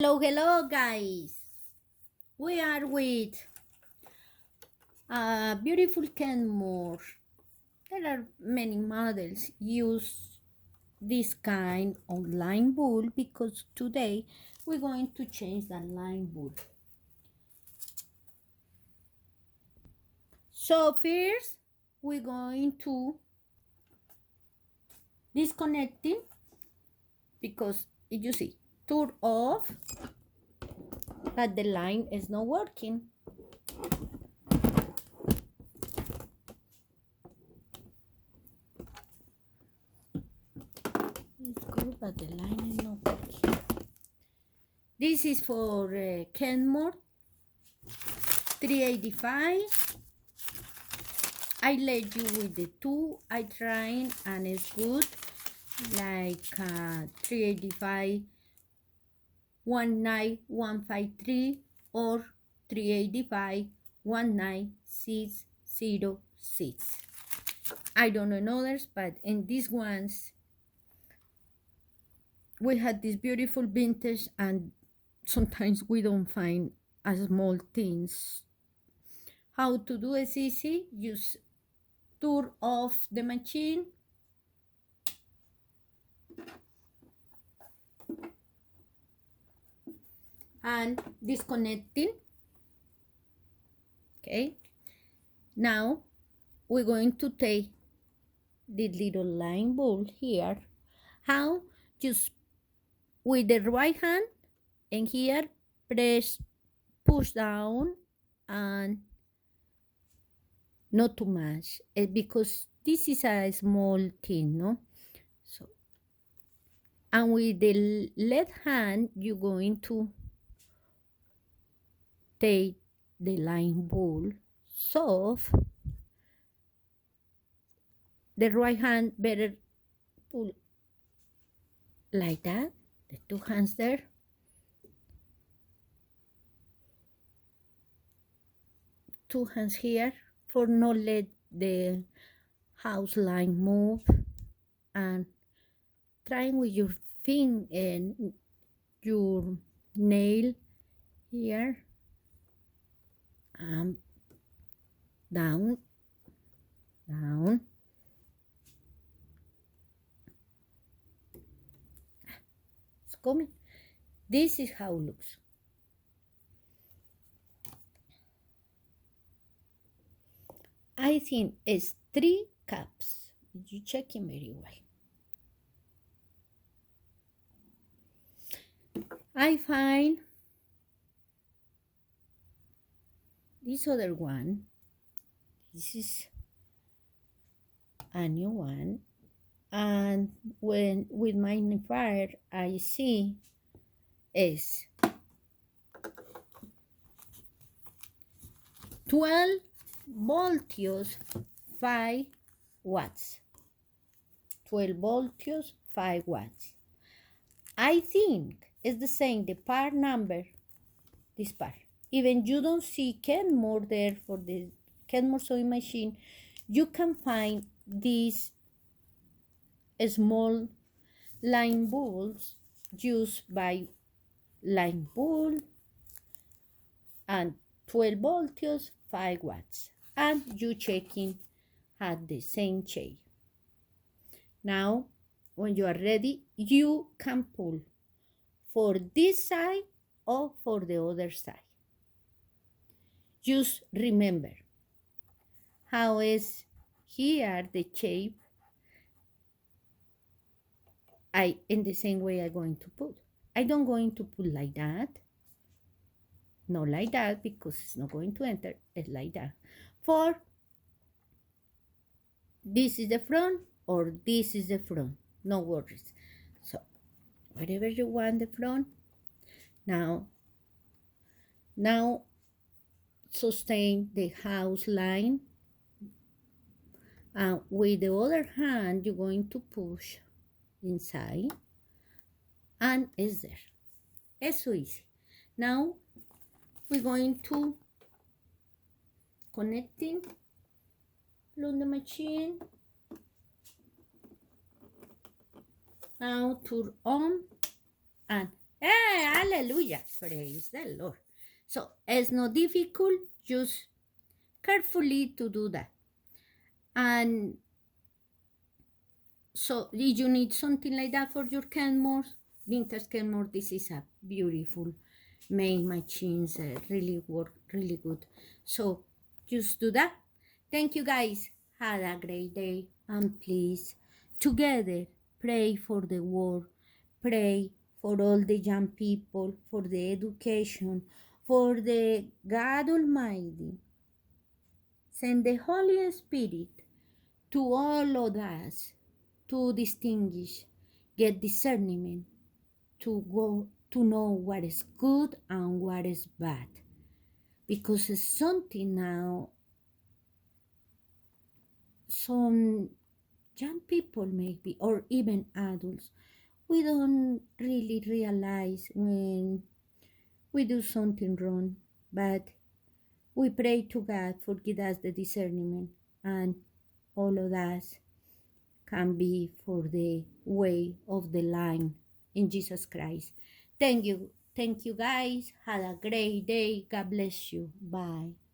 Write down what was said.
Hello guys. We are with a beautiful Kenmore. There are many models use this kind of line wool because today we're going to change the line wool. So first we're going to disconnecting because you see turn off, but the line is not working. It's good, but the line is not working. This is for Kenmore 385. I let you with the two I tried and it's good, like 385 19153 or 385 19606. I don't know others, but in these ones we had this beautiful vintage, and sometimes we don't find a small things. How to do is easy. Use turn off the machine and disconnecting. Okay, now we're going to take the little line ball here. How? Just with the right hand, and here press push down and not too much because this is a small thing, no? So, and with the left hand you're going to take the line ball soft. The right hand better pull like that, the two hands there. Two hands here for not let the house line move, and trying with your finger and your nail here and down, down. It's coming. This is how it looks. I think it's 3 cups. You check it very well. I find this other one. This is a new one, and when with magnifier I see is 12 volts 5 watts. 12 volts 5 watts. I think it's the same, the part number, this part. Even you don't see Kenmore there for the Kenmore sewing machine, you can find these small line balls used by line ball and 12 volts 5 watts, and you checking at the same shape. Now when you are ready you can pull for this side or for the other side. Just remember how is here the shape. In the same way I'm going to put. I don't going to put like that. Not like that because it's not going to enter. It's like that. For this is the front or this is the front. No worries. So whatever you want the front. Now sustain the house line, and with the other hand you're going to push inside, and it's there. It's so easy. Now we're going to connecting on the machine. Now turn on and Hallelujah. Praise the Lord. So it's not difficult, just carefully to do that. And so if you need something like that for your Kenmore, vintage Kenmore, this is a beautiful made machines, really work really good. So just do that. Thank you guys. Have a great day, and please together pray for the world, pray for all the young people, for the education, for the God Almighty. Send the Holy Spirit to all of us to distinguish, get discernment, to go to know what is good and what is bad. Because it's something now, some young people maybe, or even adults, we don't really realize when we do something wrong, but we pray to God, forgive us the discernment, and all of us can be for the way of the line in Jesus Christ. Thank you. Thank you guys. Have a great day. God bless you. Bye.